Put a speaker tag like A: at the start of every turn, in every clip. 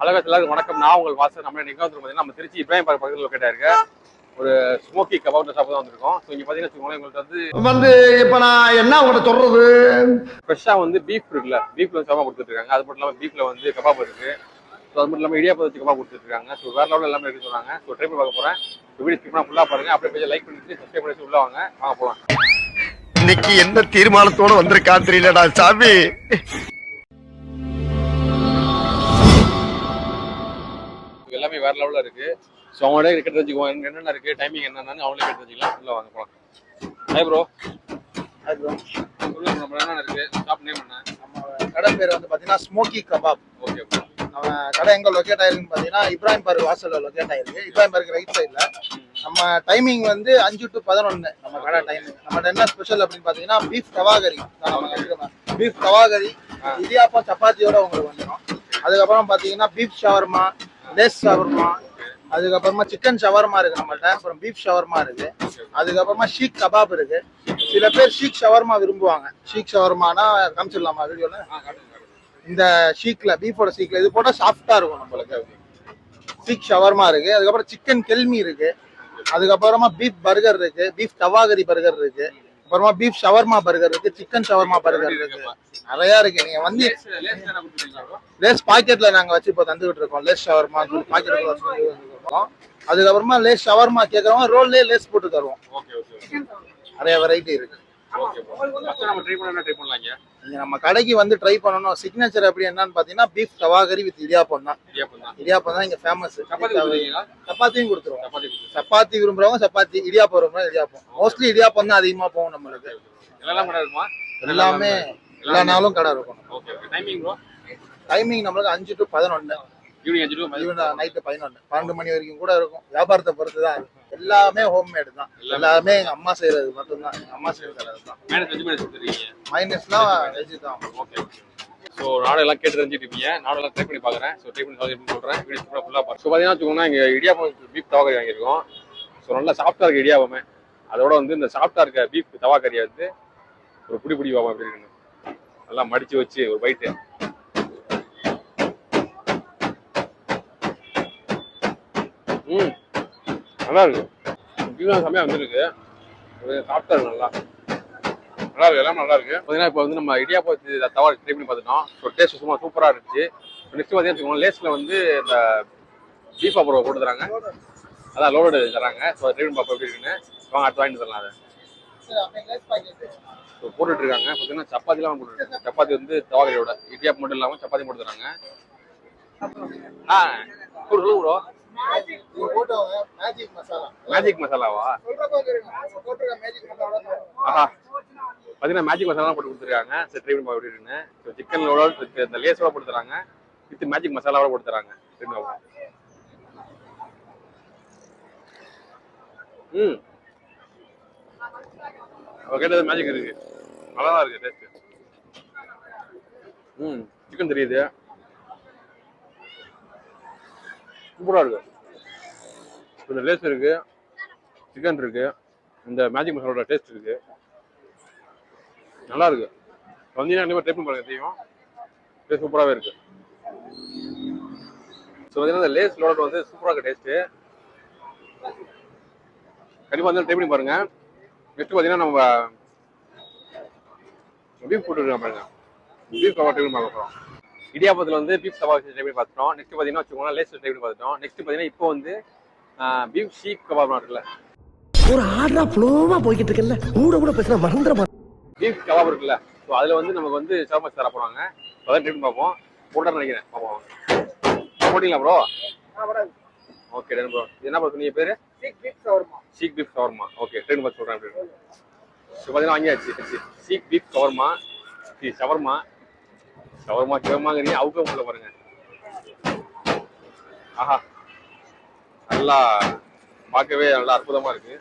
A: எல்லாருக்கும் வணக்கம். நான் உங்கள் வாசல். நம்ம இன்னைக்கு வந்து நம்ம திருச்சி இப்ராஹிம் பார்க் பக்கத்தில் லொக்கேட் ஆயிருக்கு ஒரு ஸ்மோக்கி கபாப் ஷாப் தான் வந்திருக்கோம். ஸோ இங்கே பார்த்தீங்கன்னா உங்களுக்கு வந்து
B: இப்போ நான் என்ன உங்கள்கிட்ட சொல்றது,
A: ஃப்ரெஷ்ஷாக வந்து பீஃப் இருக்குல்ல, பீஃப்ல வந்து கபாப் கொடுத்துருக்காங்க. அது மட்டும் இல்லாமல் பீஃப்ல வந்து கபாப் இருக்கு. ஸோ அது மட்டும் இல்லாமல் இடியாப்பம் வச்சு கபாப் கொடுத்துருக்காங்க. ஸோ வேற லெவலில் எல்லாமே இருக்கு சொன்னாங்க. ஸோ ட்ரை பண்ணி பார்க்க போகிறேன். வீடியோ ஸ்கிப் பண்ணால் ஃபுல்லாக பாருங்க. அப்படியே கொஞ்சம் லைக் பண்ணிட்டு சப்ஸ்கிரைப் பண்ணி உள்ள வாங்க போகலாம்.
B: இன்னைக்கு என்ன தீர்மானத்தோட வந்திருக்கா தெரியலடா சாமி.
A: எல்லாமே வேற லெவலில் இருக்கு. ஸோ அவங்களே கிட்ட தெரிஞ்சுக்குவாங்க என்னென்ன இருக்கு, டைமிங் என்னென்னு அவங்களே கிட்ட தெரிஞ்சுக்கலாம். உள்ள வாங்க போகலாம். Hi bro.
C: Hi bro.
A: சொல்லுங்க நம்ம என்னென்ன இருக்கு, ஷாப் நேம் என்ன?
C: நம்ம கடை பேர் வந்து பார்த்தீங்கன்னா ஸ்மோக்கி கபாப்.
A: Okay bro.
C: நம்ம கடை எங்கே லொக்கேட் ஆயிருக்குன்னு பார்த்தீங்கன்னா இப்ராஹிம் பார்க் வாசலில் லொக்கேட் ஆயிருக்கு. இப்ராஹிம் பார்க் ரைட் சைடில். நம்ம டைமிங் வந்து 5 to 11 நம்ம கடை டைமிங். நம்மகிட்ட என்ன ஸ்பெஷல் அப்படின்னு பார்த்தீங்கன்னா பீஃப் தவாகரி. பீஃப் தவாகரி இடியாப்பம் சப்பாத்தியோட உங்களுக்கு வந்துடும். அதுக்கப்புறம் பார்த்தீங்கன்னா பீஃப் ஷவர்மா, லேஸ் ஷவர்மா, அதுக்கப்புறமா சிக்கன் ஷவர்மா இருக்கு நம்மள்ட்ட. அப்புறம் பீஃப் ஷவர்மா இருக்கு. அதுக்கப்புறமா ஷீக் கபாப் இருக்கு. சில பேர் ஷீக் ஷவர்மா விரும்புவாங்க. ஷீக் ஷவர்மானா காமிச்சிடலாமா வீடியோல? இந்த ஷீக்ல பீஃபோட ஷீக்ல இது போட்டா சாஃப்டா இருக்கும் நம்மளுக்கு. ஷீக் ஷவர்மா இருக்கு. அதுக்கப்புறம் சிக்கன் கெல்மி இருக்கு. அதுக்கப்புறமா பீஃப் பர்கர் இருக்கு, பீஃப் தவாகரி பர்கர் இருக்கு, அப்புறமா பீஃப் ஷவர்மா பர்கர் இருக்கு, சிக்கன் ஷவர்மா பர்கர் இருக்கு. நிறைய இருக்கு. நீங்க வந்து லேஸ் பாக்கெட்ல நாங்க வச்சு இப்போ தந்துகிட்டு இருக்கோம். லேஸ் ஷவர்மா பாக்கெட்ல வச்சு இருக்கோம். அதுக்கப்புறமா லேஸ் ஷவர்மா கேட்கறவங்க ரோல்லே லேஸ் போட்டு தருவோம். நிறைய வெரைட்டி இருக்கு. நீங்க நம்ம கடைக்கு வந்து ட்ரை பண்ணணும். சிக்னேச்சர் எப்படி என்னன்னு பாத்தீங்கன்னா பீஃப் தவாகரி வித் இடியாப்பம் தான். இடியாப்பம் தான் இங்க ஃபேமஸ். சப்பாத்தியும் கொடுத்துருவோம். சப்பாத்தி விரும்புறவங்க சப்பாத்தி, இடியாப்பம் விரும்புறவங்க இடியாப்பம். மோஸ்ட்லி இடியாப்பம் தான் அதிகமா போகும் நம்மளுக்கு. எல்லாமே எல்லா நாளும் கடை இருக்கும். டைமிங் நம்மளுக்கு 5 to 11, நைட்டு 11, 12 மணி வரைக்கும் கூட இருக்கும். வியாபாரத்தை பொறுத்து தான் இருக்கும். எல்லாமே ஹோம்மேடு தான். எல்லாமே எங்க அம்மா செய்யறது மட்டும்தான். எங்க அம்மா செய்யறது தான். மைனஸ்லாம் வெஜ் தான்.
A: ஸோ நாடெல்லாம் கேட்டு தெரிஞ்சுட்டு நாடெல்லாம் ட்ரை பண்ணி பார்க்குறேன். ஸோ ட்ரை பண்ணி எப்படி சொல்கிறேன். வீடியோ ஃபுல்லாக பார்த்து. ஸோ பார்த்தீங்கன்னா வச்சுக்கோங்கன்னா இங்கே இடியாப்பம் பீஃப் தவாக்கறி வாங்கியிருக்கோம். ஸோ நல்லா சாஃப்டாக இருக்க இடியாப்பமே. அதோட வந்து இந்த சாஃப்டாக இருக்க பீஃப் தவாக்கறியை வந்து ஒரு பிடி வாப்போம் எப்படி இருக்குன்னு நல்லா மடித்து வச்சு ஒரு பைட்டு. நல்லா இருக்கு. செம்மையாக வந்துருக்கு. சாஃப்டாக இருக்கு. நல்லா இருக்கு. எல்லாம் நல்லா இருக்கு. பார்த்தீங்கன்னா இப்போ வந்து நம்ம இடியாப்பம் தவா ட்ரை பண்ணி பார்த்துட்டோம். ஸோ டேஸ்ட் சும்மா சூப்பராக இருந்துச்சு. நெக்ஸ்ட் பார்த்தீங்கன்னா லேஸில் வந்து இந்த பீஃப் அப்புறம் போட்டு தராங்க. அதான் லோடு தராங்க. ஸோ ட்ரை பண்ணி பார்ப்போம் எப்படி இருக்குன்னு. வாங்க அடுத்து வாங்கிட்டு தரலாம். அதை ஸோ போட்டுட்டு இருக்காங்க. பார்த்தீங்கன்னா சப்பாத்திலாம் போட்டுருக்காங்க. சப்பாத்தி வந்து தவாகரியோட இடியாப்பம் மட்டும் இல்லாமல் சப்பாத்தி போட்டு தராங்க. சொல்லு ப்ரோ. மேஜிக் மசாலாவா? ஆஹா, பார்த்தீங்கன்னா மேஜிக் மசாலா போட்டு கொடுத்துருக்காங்க. சரி ட்ரை பண்ணி எப்படி இருக்குன்னு. ஸோ சிக்கனோட இந்த லேஸோட போட்டு தராங்க. வித் மேஜிக் மசாலாவோட போட்டு தராங்க. கேட்டது மேஜிக் இருக்கு. நல்லா தான் இருக்கு டேஸ்ட். சிக்கன் தெரியுது. சூப்பராக இருக்கு. இந்த லேஸ் இருக்கு, சிக்கன் இருக்கு, இந்த மேஜிக் மசாலோட டேஸ்ட் இருக்கு. நல்லா இருக்கு. வந்தீங்கன்னா கண்டிப்பாக ட்ரை பண்ணி பாருங்க. தெரியும் டேஸ்ட் சூப்பராகவே இருக்கு. ஸோ பார்த்தீங்கன்னா இந்த லேஸ் லோட வந்து சூப்பராக இருக்கு டேஸ்ட்டு. கண்டிப்பாக வந்து ட்ரை பண்ணி பாருங்க. நெக்ஸ்ட் பார்த்தீங்கன்னா நம்ம பீஃப் போட்டுருக்கோம் பாருங்க. பீஃப் கபாப் ட்ரை பண்ணி பார்க்க போகிறோம். இடியாப்பத்தில் வந்து பீஃப் கபாப் ட்ரை பண்ணி பார்த்துட்டோம். நெக்ஸ்ட் பார்த்தீங்கன்னா வச்சுக்கோங்களேன் லேஸ் ட்ரை பண்ணி பார்த்துட்டோம். நெக்ஸ்ட் பார்த்தீங்கன்னா இப்போ வந்து பீஃப் ஷீக் கபாப் இருக்குல்ல,
B: ஒரு ஆர்டரா ஃப்ளோவா போய்கிட்டு இருக்குல்ல, கூட பேசுனா மறந்துட
A: பீஃப் கபாப் இருக்குல்ல. ஸோ அதில் வந்து நமக்கு வந்து ஷவர்மா தர போகிறாங்க. அதான் ட்ரை பண்ணி பார்ப்போம். போட்டான்னு நினைக்கிறேன். பார்ப்போம். போட்டிங்களா ப்ரோ? Okay done bro. இது என்ன ப்ரோ சொன்னீங்க பேர்? ஷீக் பீஃப் ஷவர்மா. ஓகே ட்ரை பண்ணி பார்த்து சொல்கிறேன் அப்படின்னு. ஸோ பார்த்தீங்கன்னா வாங்கியாச்சு. ஷீக் பீஃப் ஷவர்மா. ஷவர்மாங்கிறீங்க அவுக்க முடியல பாருங்க. ஆஹா, நல்லா பார்க்கவே நல்லா அற்புதமாக இருக்கு.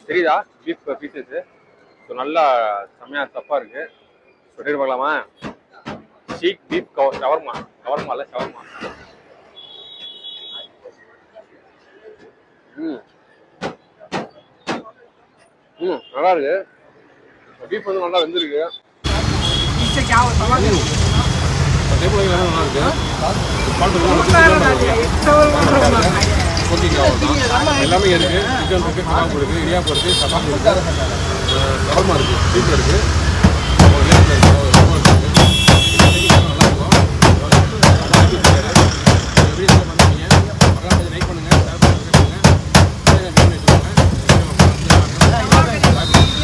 A: தெரியுதா பீஃப் பீசஸ்? ஸோ நல்லா செம்மையாக ஸ்டஃப்பாக இருக்கு. சொல்லிட்டு பார்க்கலாமா? Seekh beef shawarma. இல்லை ஷவர்மா. நல்லா இருக்கு. பீஃப் வந்து நல்லா வெந்திருக்கு. நல்லா இருக்கு. ஓகேங்க அவ்வளோதான் எல்லாமே இருக்குது. சிக்கன் இருக்குது, கபாப் இருக்குது, இடியாப்பம் இருக்குது, சப்பாத்தி இருக்குது, சவர்மா இருக்குது, ஸ்வீட் இருக்குது,